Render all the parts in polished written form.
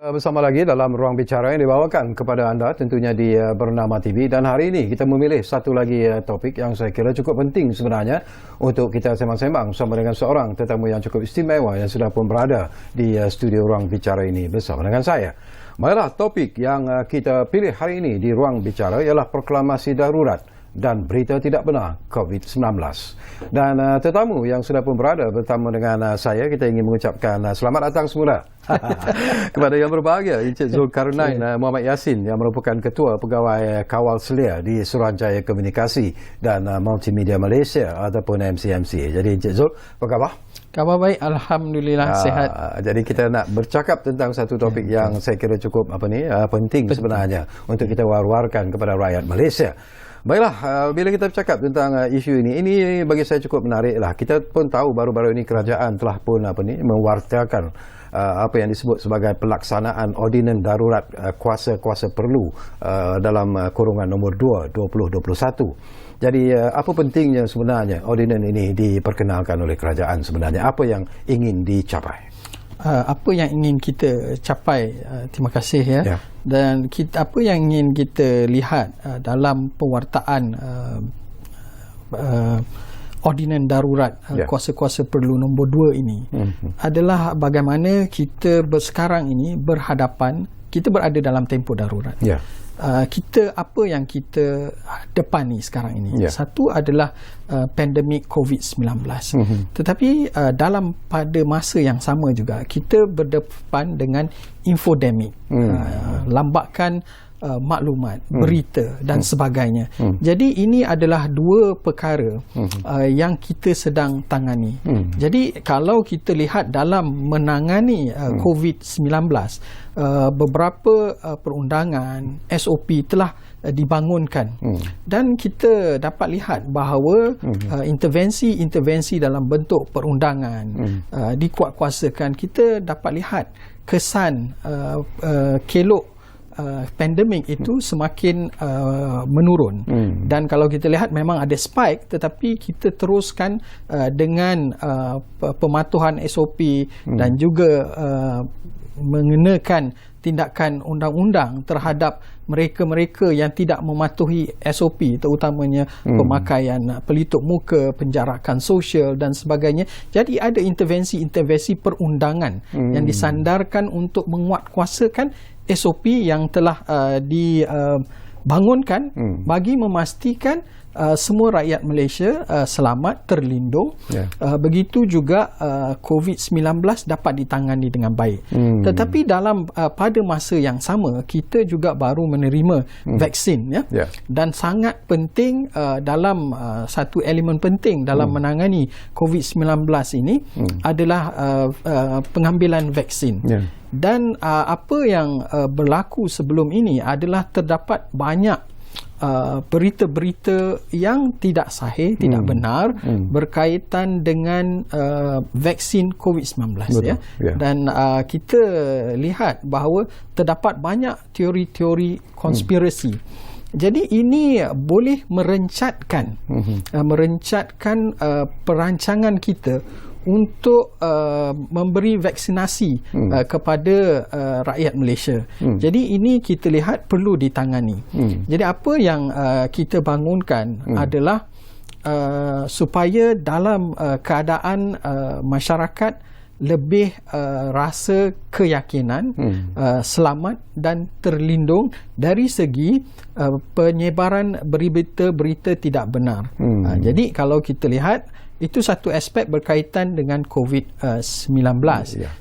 Bersama lagi dalam Ruang Bicara yang dibawakan kepada anda tentunya di Bernama TV, dan hari ini kita memilih satu lagi topik yang saya kira cukup penting sebenarnya untuk kita sembang-sembang bersama dengan seorang tetamu yang cukup istimewa yang sudah pun berada di studio Ruang Bicara ini bersama dengan saya. Marilah, topik yang kita pilih hari ini di Ruang Bicara ialah proklamasi darurat dan berita tidak benar COVID-19. Dan tetamu yang sudah pun berada bersama dengan saya, kita ingin mengucapkan selamat datang semula kepada yang berbahagia Encik Zulkarnain Muhammad Yassin yang merupakan Ketua Pegawai Kawal Selia di Suruhanjaya Komunikasi dan Multimedia Malaysia ataupun MCMC. Jadi Encik Zul, apa khabar? Khabar baik, alhamdulillah sihat. Jadi kita nak bercakap tentang satu topik yang saya kira cukup penting sebenarnya untuk kita war-warkan kepada rakyat Malaysia. Baiklah, bila kita bercakap tentang isu ini bagi saya cukup menarik lah. Kita pun tahu baru-baru ini kerajaan telah pun mewartakan apa yang disebut sebagai pelaksanaan ordinan darurat kuasa-kuasa perlu dalam kurungan nombor 2 2021. Jadi apa pentingnya sebenarnya ordinan ini diperkenalkan oleh kerajaan sebenarnya? Apa yang ingin dicapai? Apa yang ingin kita capai, terima kasih ya. Dan apa yang ingin kita lihat dalam pewartaan ordinan darurat kuasa-kuasa perlu nombor 2 ini adalah bagaimana kita sekarang ini kita berada dalam tempoh darurat. Apa yang kita depani sekarang ini, satu adalah pandemik COVID-19. Tetapi pada masa yang sama juga kita berdepan dengan infodemik, lambakan maklumat, berita dan sebagainya. Jadi ini adalah dua perkara yang kita sedang tangani. Jadi kalau kita lihat dalam menangani COVID-19, beberapa perundangan SOP telah dibangunkan dan kita dapat lihat bahawa intervensi dalam bentuk perundangan dikuatkuasakan. Kita dapat lihat kesan kelok pandemik itu semakin menurun. Dan kalau kita lihat memang ada spike, tetapi kita teruskan dengan pematuhan SOP dan juga mengenakan tindakan undang-undang terhadap mereka-mereka yang tidak mematuhi SOP, terutamanya pemakaian pelitup muka, penjarakan sosial dan sebagainya. Jadi ada intervensi perundangan yang disandarkan untuk menguatkuasakan SOP yang telah dibangunkan bagi memastikan semua rakyat Malaysia selamat, terlindung. Begitu juga COVID-19 dapat ditangani dengan baik. Tetapi pada masa yang sama kita juga baru menerima vaksin dan sangat penting dalam satu elemen penting dalam menangani COVID-19 ini adalah pengambilan vaksin. Dan apa yang berlaku sebelum ini adalah terdapat banyak berita-berita yang tidak sahih, tidak benar berkaitan dengan vaksin COVID-19. Dan kita lihat bahawa terdapat banyak teori-teori konspirasi. Jadi ini boleh merencatkan perancangan kita untuk memberi vaksinasi kepada rakyat Malaysia. Jadi ini kita lihat perlu ditangani. Jadi apa yang kita bangunkan adalah supaya dalam keadaan masyarakat lebih rasa keyakinan selamat dan terlindung dari segi penyebaran berita-berita tidak benar. Jadi kalau kita lihat, itu satu aspek berkaitan dengan COVID-19.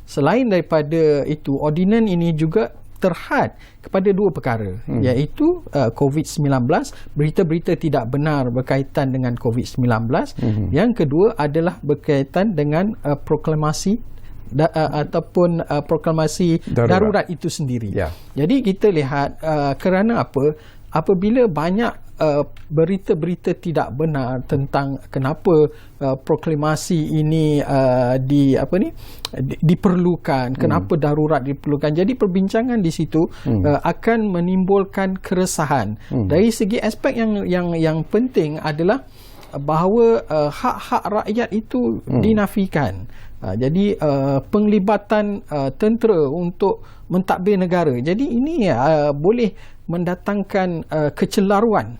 Selain daripada itu, ordinan ini juga terhad kepada dua perkara, iaitu COVID-19, berita-berita tidak benar berkaitan dengan COVID-19. Yang kedua adalah berkaitan dengan proklamasi ataupun proklamasi darurat itu sendiri. Jadi kita lihat kerana apa? Apabila banyak berita-berita tidak benar tentang kenapa proklamasi ini diperlukan, kenapa darurat diperlukan. Jadi perbincangan di situ akan menimbulkan keresahan. Dari segi aspek yang penting adalah bahawa hak-hak rakyat itu dinafikan. Jadi penglibatan tentera untuk mentadbir negara. Jadi ini boleh mendatangkan kecelaruan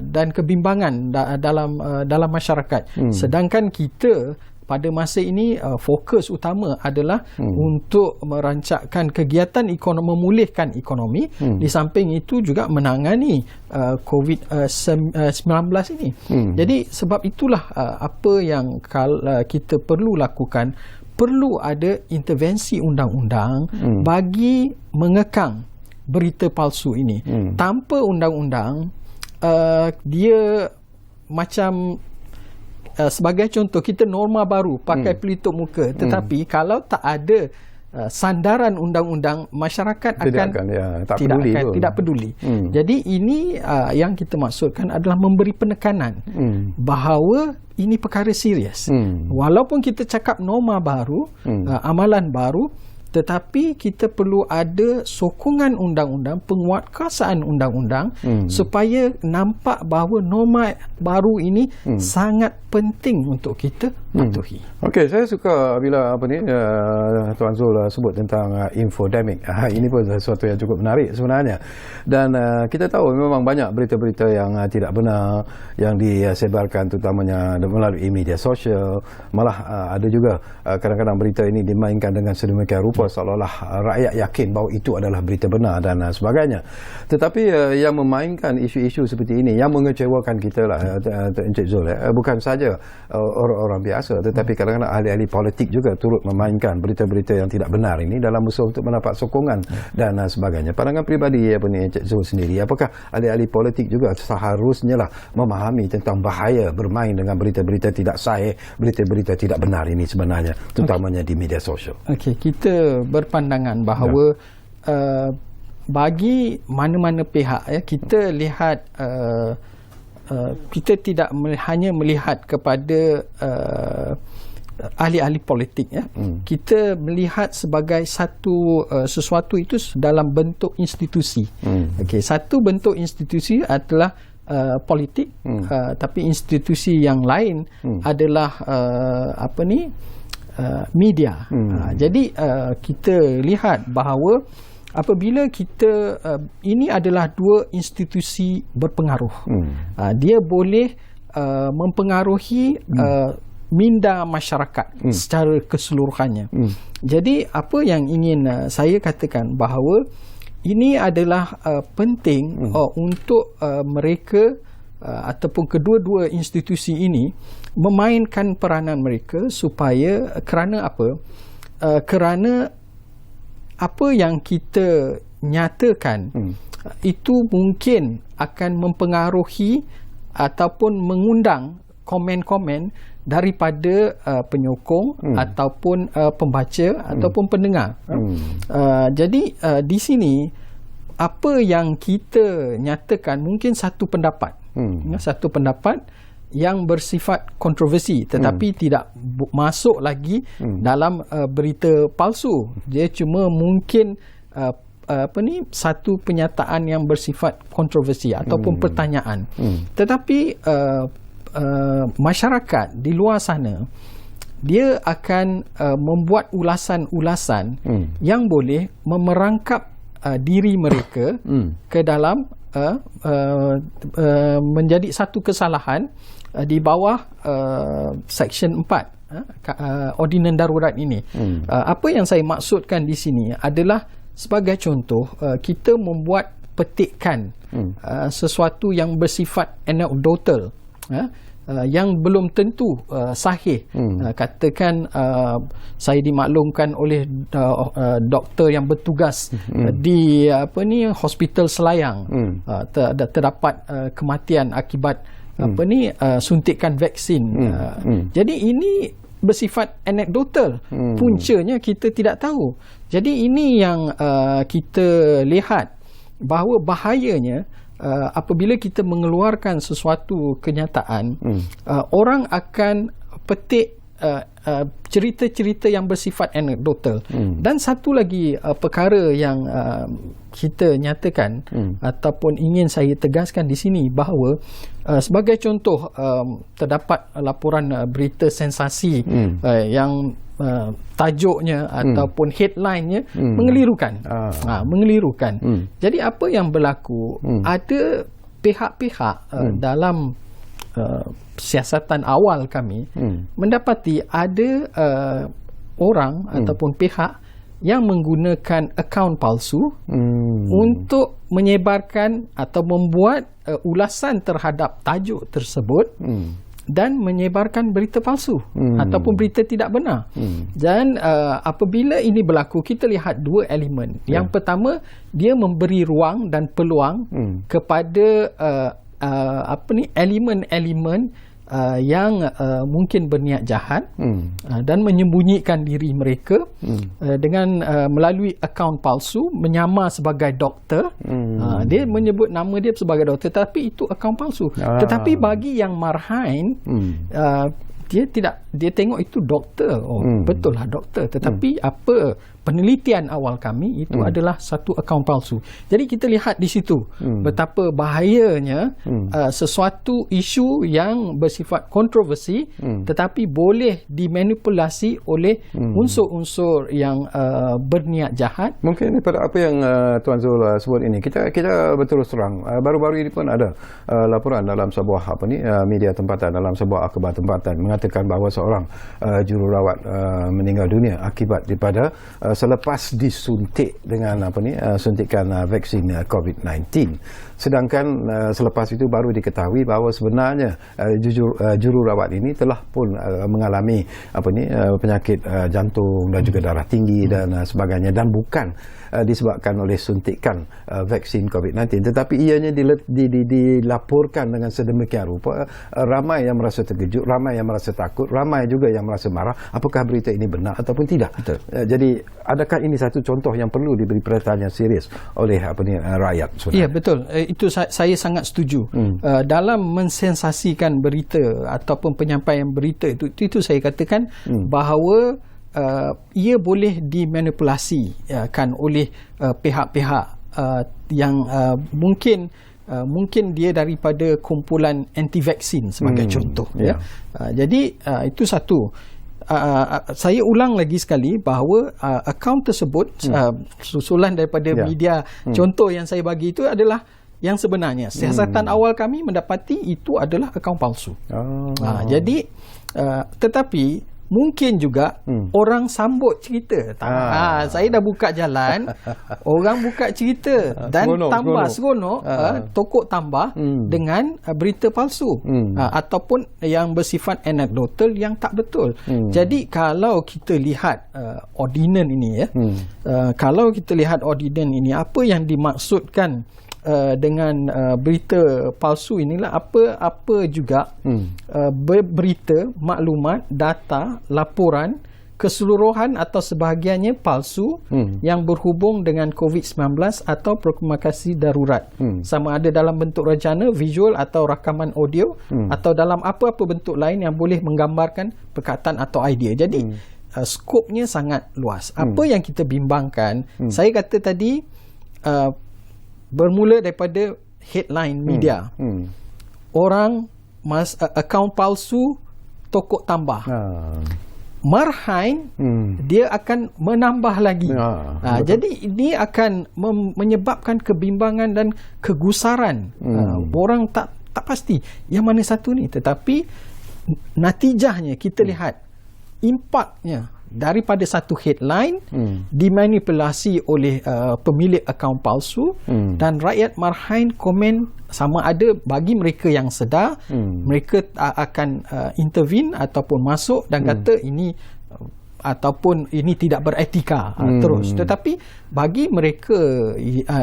dan kebimbangan dalam masyarakat. Sedangkan kita pada masa ini fokus utama adalah untuk merancangkan kegiatan ekonomi, memulihkan ekonomi, di samping itu juga menangani COVID-19 ini. Jadi sebab itulah apa yang kita perlu lakukan, perlu ada intervensi undang-undang bagi mengekang berita palsu ini. Tanpa undang-undang, dia macam sebagai contoh, kita norma baru pakai pelitup muka, tetapi kalau tak ada sandaran undang-undang, masyarakat tidak peduli. Jadi ini yang kita maksudkan adalah memberi penekanan bahawa ini perkara serius. Walaupun kita cakap norma baru, amalan baru, tetapi kita perlu ada sokongan undang-undang, penguatkuasaan undang-undang supaya nampak bahawa norma baru ini sangat penting untuk kita patuhi. Okey, saya suka bila Tuan Zul sebut tentang infodemic. Ini pun sesuatu yang cukup menarik sebenarnya. Dan kita tahu memang banyak berita-berita yang tidak benar yang disebarkan terutamanya melalui media sosial. Malah ada juga kadang-kadang berita ini dimainkan dengan sedemikian rupa seolah-olah rakyat yakin bahawa itu adalah berita benar dan sebagainya. Tetapi yang memainkan isu-isu seperti ini, yang mengecewakan kita lah, Encik Zul, bukan saja orang-orang biasa, tetapi kadang-kadang ahli-ahli politik juga turut memainkan berita-berita yang tidak benar ini dalam usaha untuk mendapat sokongan dan sebagainya. Pandangan peribadi Encik Zul sendiri, apakah ahli-ahli politik juga seharusnya lah memahami tentang bahaya bermain dengan berita-berita tidak sahih, berita-berita tidak benar ini sebenarnya, terutamanya di media sosial? Okey, kita berpandangan bahawa bagi mana-mana pihak, kita lihat kita tidak hanya melihat kepada ahli-ahli politik, kita melihat sebagai sesuatu itu dalam bentuk institusi. Okey, satu bentuk institusi adalah politik, tapi institusi yang lain adalah media. Jadi kita lihat bahawa apabila kita ini adalah dua institusi berpengaruh, dia boleh mempengaruhi minda masyarakat secara keseluruhannya. Jadi apa yang ingin saya katakan bahawa ini adalah penting untuk mereka ataupun kedua-dua institusi ini memainkan peranan mereka supaya kerana apa? Kerana apa yang kita nyatakan itu mungkin akan mempengaruhi ataupun mengundang komen-komen daripada penyokong ataupun pembaca ataupun pendengar. Jadi di sini apa yang kita nyatakan mungkin satu pendapat, satu pendapat yang bersifat kontroversi, tetapi tidak masuk lagi dalam berita palsu. Dia cuma mungkin satu penyataan yang bersifat kontroversi ataupun pertanyaan. Tetapi masyarakat di luar sana, dia akan membuat ulasan-ulasan yang boleh memerangkap diri mereka ke dalam menjadi satu kesalahan di bawah Seksyen 4 Ordinan Darurat ini. Apa yang saya maksudkan di sini adalah sebagai contoh, kita membuat petikan sesuatu yang bersifat anekdotal, yang belum tentu sahih. Katakan saya dimaklumkan oleh doktor yang bertugas di hospital Selayang, terdapat kematian akibat suntikan vaksin. Jadi ini bersifat anekdotal. Puncanya kita tidak tahu. Jadi ini yang kita lihat bahawa bahayanya apabila kita mengeluarkan sesuatu kenyataan, orang akan petik cerita-cerita yang bersifat anekdotal. Dan satu lagi perkara yang kita nyatakan ataupun ingin saya tegaskan di sini bahawa sebagai contoh terdapat laporan berita sensasi yang tajuknya ataupun headline-nya mengelirukan. Mengelirukan. Jadi apa yang berlaku, ada pihak-pihak dalam siasatan awal kami mendapati ada orang ataupun pihak yang menggunakan akaun palsu untuk menyebarkan atau membuat ulasan terhadap tajuk tersebut dan menyebarkan berita palsu ataupun berita tidak benar. Dan apabila ini berlaku, kita lihat dua elemen. Yang pertama, dia memberi ruang dan peluang kepada elemen-elemen yang mungkin berniat jahat dan menyembunyikan diri mereka dengan melalui akaun palsu, menyamar sebagai doktor. Dia menyebut nama dia sebagai doktor, tapi itu akaun palsu. Tetapi bagi yang marhain, dia tengok itu doktor. Betul lah doktor, tetapi apa penelitian awal kami itu adalah satu akaun palsu. Jadi kita lihat di situ betapa bahayanya sesuatu isu yang bersifat kontroversi tetapi boleh dimanipulasi oleh unsur-unsur yang berniat jahat. Mungkin daripada apa yang Tuan Zul sebut ini, kita betul terang, baru-baru ini pun ada laporan dalam sebuah media tempatan, dalam sebuah akhbar tempatan mengatakan bahawa seorang jururawat meninggal dunia akibat daripada selepas disuntik dengan suntikan vaksin COVID-19. Sedangkan selepas itu baru diketahui bahawa sebenarnya jururawat ini telah pun mengalami penyakit jantung dan juga darah tinggi dan sebagainya, dan bukan disebabkan oleh suntikan vaksin COVID-19, tetapi ianya dilaporkan dengan sedemikian rupa. Ramai yang merasa terkejut, ramai yang merasa takut, ramai juga yang merasa marah. Apakah berita ini benar ataupun tidak? Jadi adakah ini satu contoh yang perlu diberi perhatian yang serius oleh rakyat sebenarnya? Ya, betul. Itu saya sangat setuju. Dalam mensensasikan berita ataupun penyampaian berita itu saya katakan bahawa ia boleh dimanipulasi kan oleh pihak-pihak yang mungkin dia daripada kumpulan anti-vaksin sebagai contoh. Jadi itu satu. Saya ulang lagi sekali bahawa akaun tersebut susulan daripada media contoh yang saya bagi itu adalah yang sebenarnya. Siasatan awal kami mendapati itu adalah akaun palsu. Jadi tetapi mungkin juga orang sambut cerita. Saya dah buka jalan, orang buka cerita dan tambah seronok, tokok tambah dengan berita palsu ataupun yang bersifat anekdotal yang tak betul. Jadi kalau kita lihat ordinan ini kalau kita lihat ordinan ini, apa yang dimaksudkan dengan berita palsu inilah apa juga berita, maklumat, data, laporan keseluruhan atau sebahagiannya palsu yang berhubung dengan COVID-19 atau proklamasi darurat, sama ada dalam bentuk rencana, visual atau rakaman audio atau dalam apa-apa bentuk lain yang boleh menggambarkan perkataan atau idea. Jadi skopnya sangat luas. Apa yang kita bimbangkan, saya kata tadi bermula daripada headline media. Orang akaun palsu, tokok tambah. Marhain, dia akan menambah lagi. Jadi ini akan menyebabkan kebimbangan dan kegusaran. Orang tak pasti yang mana satu ni. Tetapi natijahnya kita lihat impaknya daripada satu headline dimanipulasi oleh pemilik akaun palsu dan rakyat marhain komen sama ada bagi mereka yang sedar, mereka akan intervene ataupun masuk dan kata ini ataupun ini tidak beretika terus. Tetapi bagi mereka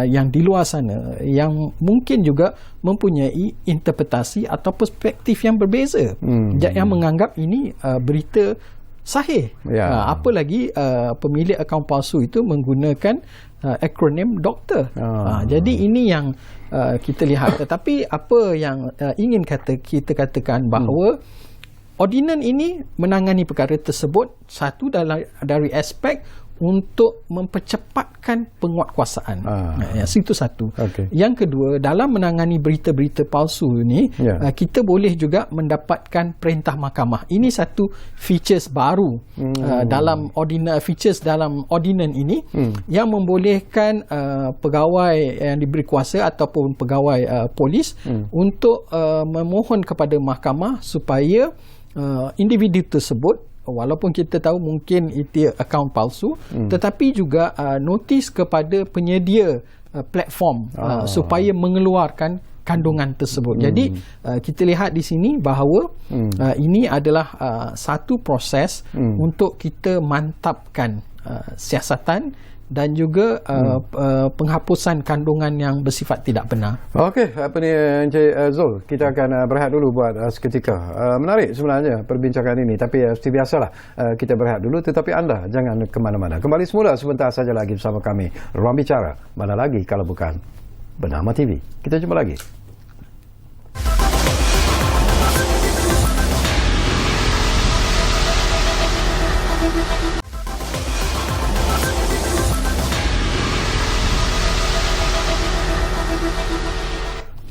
yang di luar sana yang mungkin juga mempunyai interpretasi atau perspektif yang berbeza, yang menganggap ini berita sahih. Apalagi pemilik akaun palsu itu menggunakan akronim doktor. Jadi ini yang kita lihat. Tetapi apa yang ingin kita katakan bahawa ordinan ini menangani perkara tersebut, satu dari aspek untuk mempercepatkan penguatkuasaan. Itu satu. Yang kedua, dalam menangani berita-berita palsu ini, kita boleh juga mendapatkan perintah mahkamah. Ini satu features baru dalam ordinan ini yang membolehkan pegawai yang diberi kuasa ataupun pegawai polis untuk memohon kepada mahkamah supaya individu tersebut, walaupun kita tahu mungkin itu akaun palsu, tetapi juga notis kepada penyedia platform supaya mengeluarkan kandungan tersebut. Jadi kita lihat di sini bahawa ini adalah satu proses untuk kita mantapkan siasatan dan juga penghapusan kandungan yang bersifat tidak benar. Okey, Encik Zul, kita akan berehat dulu buat seketika. Menarik sebenarnya perbincangan ini, tapi seperti biasalah kita berehat dulu, tetapi anda jangan ke mana-mana. Kembali semula sebentar saja lagi bersama kami. Ruang Bicara, mana lagi kalau bukan Bernama TV. Kita jumpa lagi.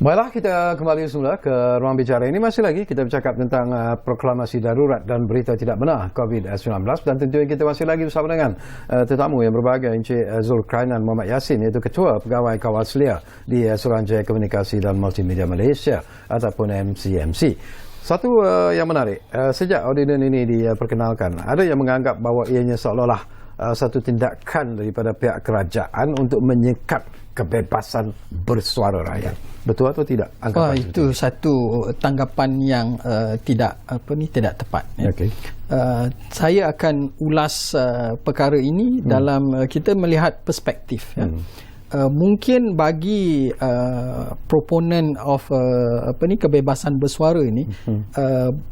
Baiklah, kita kembali semula ke Ruang Bicara. Ini masih lagi kita bercakap tentang proklamasi darurat dan berita tidak benar COVID-19, dan tentunya kita masih lagi bersama dengan tetamu yang berbahagia, Encik Zulkarnain Muhammad Yassin, iaitu Ketua Pegawai Kawal Selia di Suruhanjaya Komunikasi dan Multimedia Malaysia ataupun MCMC. Satu yang menarik, sejak ordinan ini diperkenalkan, ada yang menganggap bahawa ianya seolah-olah satu tindakan daripada pihak kerajaan untuk menyekat kebebasan bersuara rakyat. Betul atau tidak? Itu satu tanggapan yang tidak tepat. Saya akan ulas perkara ini dalam kita melihat perspektif. Mungkin bagi proponent of kebebasan bersuara ini,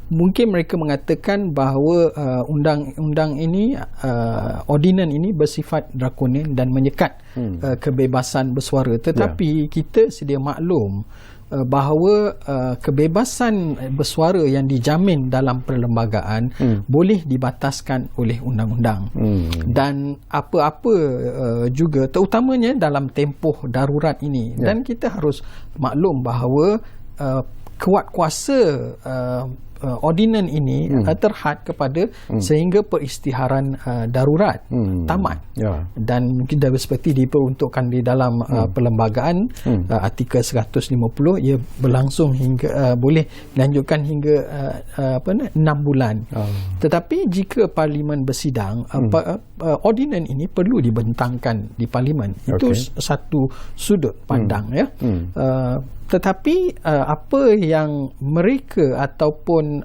mungkin mereka mengatakan bahawa undang-undang ini, ordinan ini bersifat drakonin dan menyekat kebebasan bersuara. Tetapi kita sedia maklum bahawa kebebasan bersuara yang dijamin dalam perlembagaan boleh dibataskan oleh undang-undang. Dan apa-apa juga, terutamanya dalam tempoh darurat ini. Dan kita harus maklum bahawa kuasa ordinan ini terhad kepada sehingga peristiharan darurat tamat. Dan mungkin seperti diperuntukkan di dalam perlembagaan artikel 150, ia berlangsung hingga boleh dilanjutkan hingga 6 bulan. Tetapi jika parlimen bersidang, ordinan ini perlu dibentangkan di parlimen. Itu satu sudut pandang. Tetapi apa yang mereka ataupun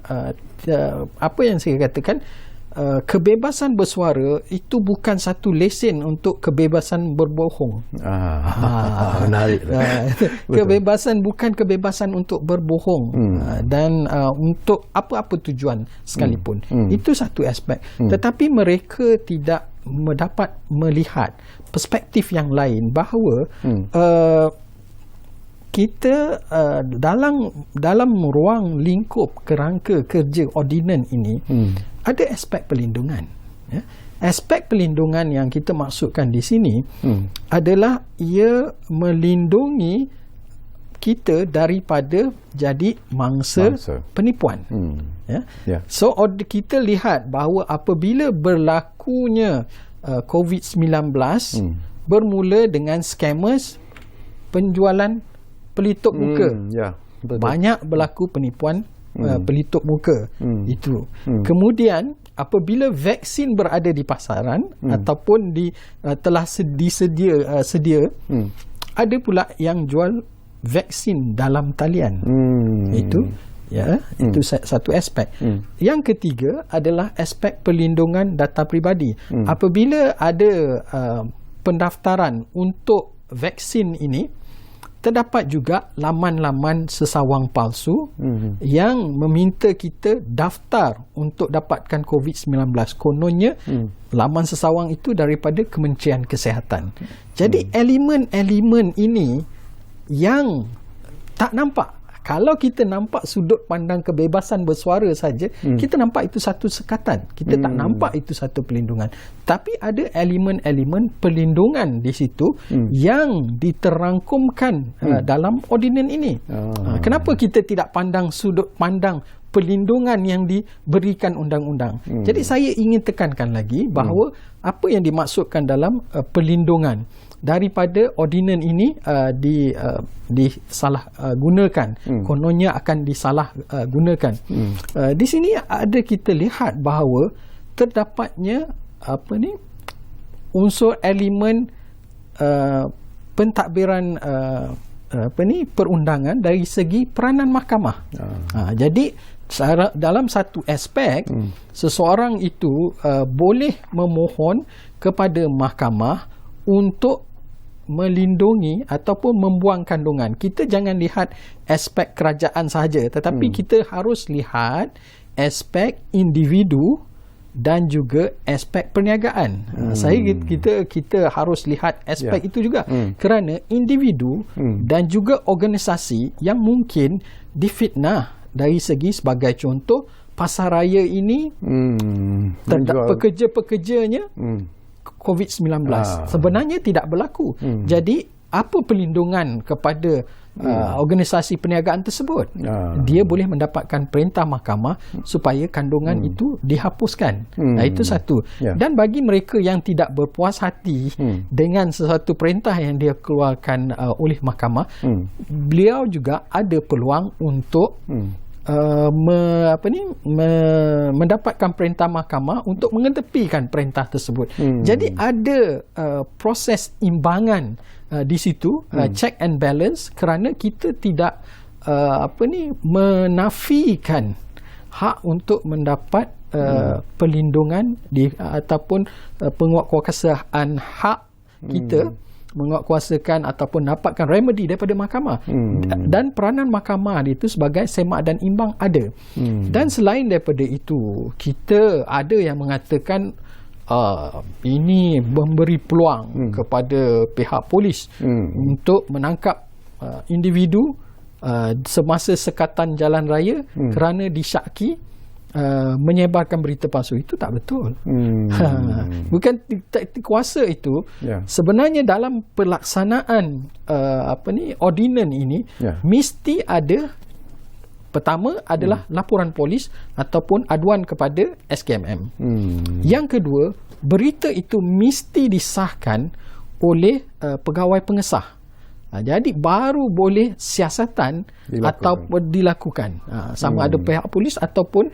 apa yang saya katakan, kebebasan bersuara itu bukan satu lesen untuk kebebasan berbohong. Menarik. Kebebasan bukan kebebasan untuk berbohong dan untuk apa-apa tujuan sekalipun. Itu satu aspek. Tetapi mereka tidak dapat melihat perspektif yang lain bahawa kita dalam ruang lingkup kerangka kerja ordinan ini ada aspek perlindungan. Aspek perlindungan yang kita maksudkan di sini adalah ia melindungi kita daripada jadi mangsa penipuan. So kita lihat bahawa apabila berlakunya COVID-19 bermula dengan scammers penjualan pelitup muka. Banyak berlaku penipuan pelitup muka. Itu. Kemudian apabila vaksin berada di pasaran ataupun telah sedia, ada pula yang jual vaksin dalam talian. Itu satu aspek. Yang ketiga adalah aspek perlindungan data peribadi. Apabila ada pendaftaran untuk vaksin ini, terdapat juga laman-laman sesawang palsu yang meminta kita daftar untuk dapatkan COVID-19. Kononnya laman sesawang itu daripada Kementerian Kesihatan. Jadi elemen-elemen ini yang tak nampak Kalau kita nampak sudut pandang kebebasan bersuara saja, kita nampak itu satu sekatan. Kita tak nampak itu satu pelindungan. Tapi ada elemen-elemen pelindungan di situ yang diterangkumkan dalam ordinan ini. Kenapa kita tidak pandang sudut pandang pelindungan yang diberikan undang-undang? Jadi saya ingin tekankan lagi bahawa apa yang dimaksudkan dalam pelindungan daripada ordinan ini disalah gunakan, kononnya akan disalah gunakan. Di sini ada kita lihat bahawa terdapatnya unsur elemen pentadbiran perundangan dari segi peranan mahkamah. Jadi dalam satu aspek seseorang itu boleh memohon kepada mahkamah untuk melindungi ataupun membuang kandungan. Kita jangan lihat aspek kerajaan sahaja, tetapi kita harus lihat aspek individu dan juga aspek perniagaan. Kita harus lihat aspek itu juga, kerana individu dan juga organisasi yang mungkin difitnah dari segi sebagai contoh pasaraya ini pekerja-pekerjanya COVID-19 sebenarnya tidak berlaku. Jadi apa pelindungan kepada organisasi perniagaan tersebut? Dia boleh mendapatkan perintah mahkamah supaya kandungan itu dihapuskan. Itu satu. Dan bagi mereka yang tidak berpuas hati dengan sesuatu perintah yang dia keluarkan oleh mahkamah, beliau juga ada peluang untuk mendapatkan perintah mahkamah untuk mengetepikan perintah tersebut. Jadi ada proses imbangan di situ, check and balance, kerana kita tidak menafikan hak untuk mendapat perlindungan ataupun penguatkuasaan hak kita, menguatkuasakan ataupun dapatkan remedy daripada mahkamah. Dan peranan mahkamah itu sebagai semak dan imbang ada. Dan selain daripada itu, kita ada yang mengatakan ini memberi peluang kepada pihak polis untuk menangkap individu semasa sekatan jalan raya kerana disyaki menyebarkan berita palsu. Itu tak betul. Bukan kuasa itu. Sebenarnya dalam pelaksanaan ordinan ini mesti ada, pertama adalah laporan polis ataupun aduan kepada SKMM. Yang kedua, berita itu mesti disahkan oleh pegawai pengesah. Jadi baru boleh siasatan ataupun dilakukan, sama ada pihak polis ataupun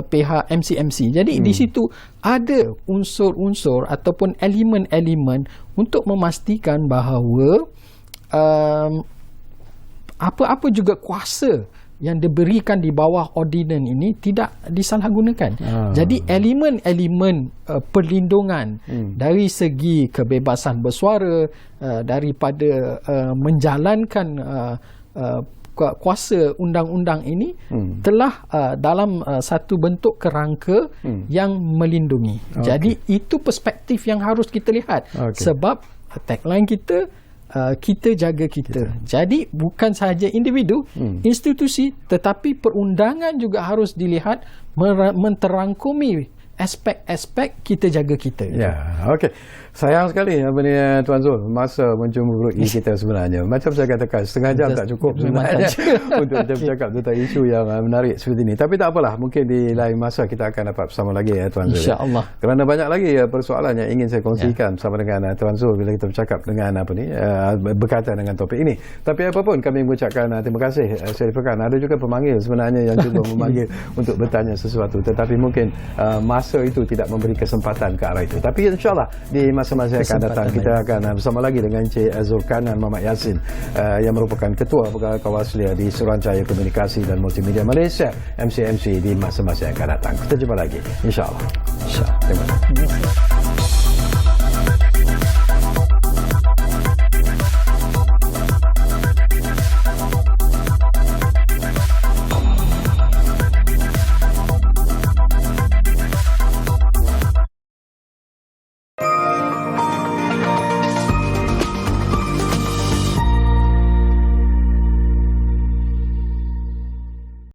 pihak MCMC. Jadi di situ ada unsur-unsur ataupun elemen-elemen untuk memastikan bahawa apa-apa juga kuasa yang diberikan di bawah ordinan ini tidak disalahgunakan. Jadi elemen-elemen perlindungan dari segi kebebasan bersuara, daripada menjalankan kuasa undang-undang ini telah dalam satu bentuk kerangka yang melindungi. Jadi itu perspektif yang harus kita lihat. Sebab tagline kita, kita jaga kita. Jadi bukan sahaja individu, institusi, tetapi perundangan juga harus dilihat menterangkumi aspek-aspek kita jaga kita. Okey. Sayang sekali Tuan Zul, masa mencemburui kita sebenarnya. Macam saya katakan, setengah jam tak cukup sebenarnya untuk kita bercakap tentang isu yang menarik seperti ini. Tapi tak apalah, mungkin di lain masa kita akan dapat bersama lagi Tuan Zul. InsyaAllah. Kerana banyak lagi persoalan yang ingin saya kongsikan bersama dengan Tuan Zul bila kita bercakap dengan berkaitan dengan topik ini. Tapi apapun, kami mengucapkan terima kasih. Saya rifakan, ada juga pemanggil sebenarnya yang cuba memanggil untuk bertanya sesuatu, tetapi mungkin masa itu tidak memberi kesempatan ke arah itu. Tapi insyaAllah di masa-masa yang akan datang kita akan bersama lagi dengan Encik Zulkarnain Muhammad Yassin yang merupakan Ketua Pegawai Kawaslia di Suruhanjaya Komunikasi dan Multimedia Malaysia, MCMC, di masa-masa yang akan datang. Kita jumpa lagi insyaAllah.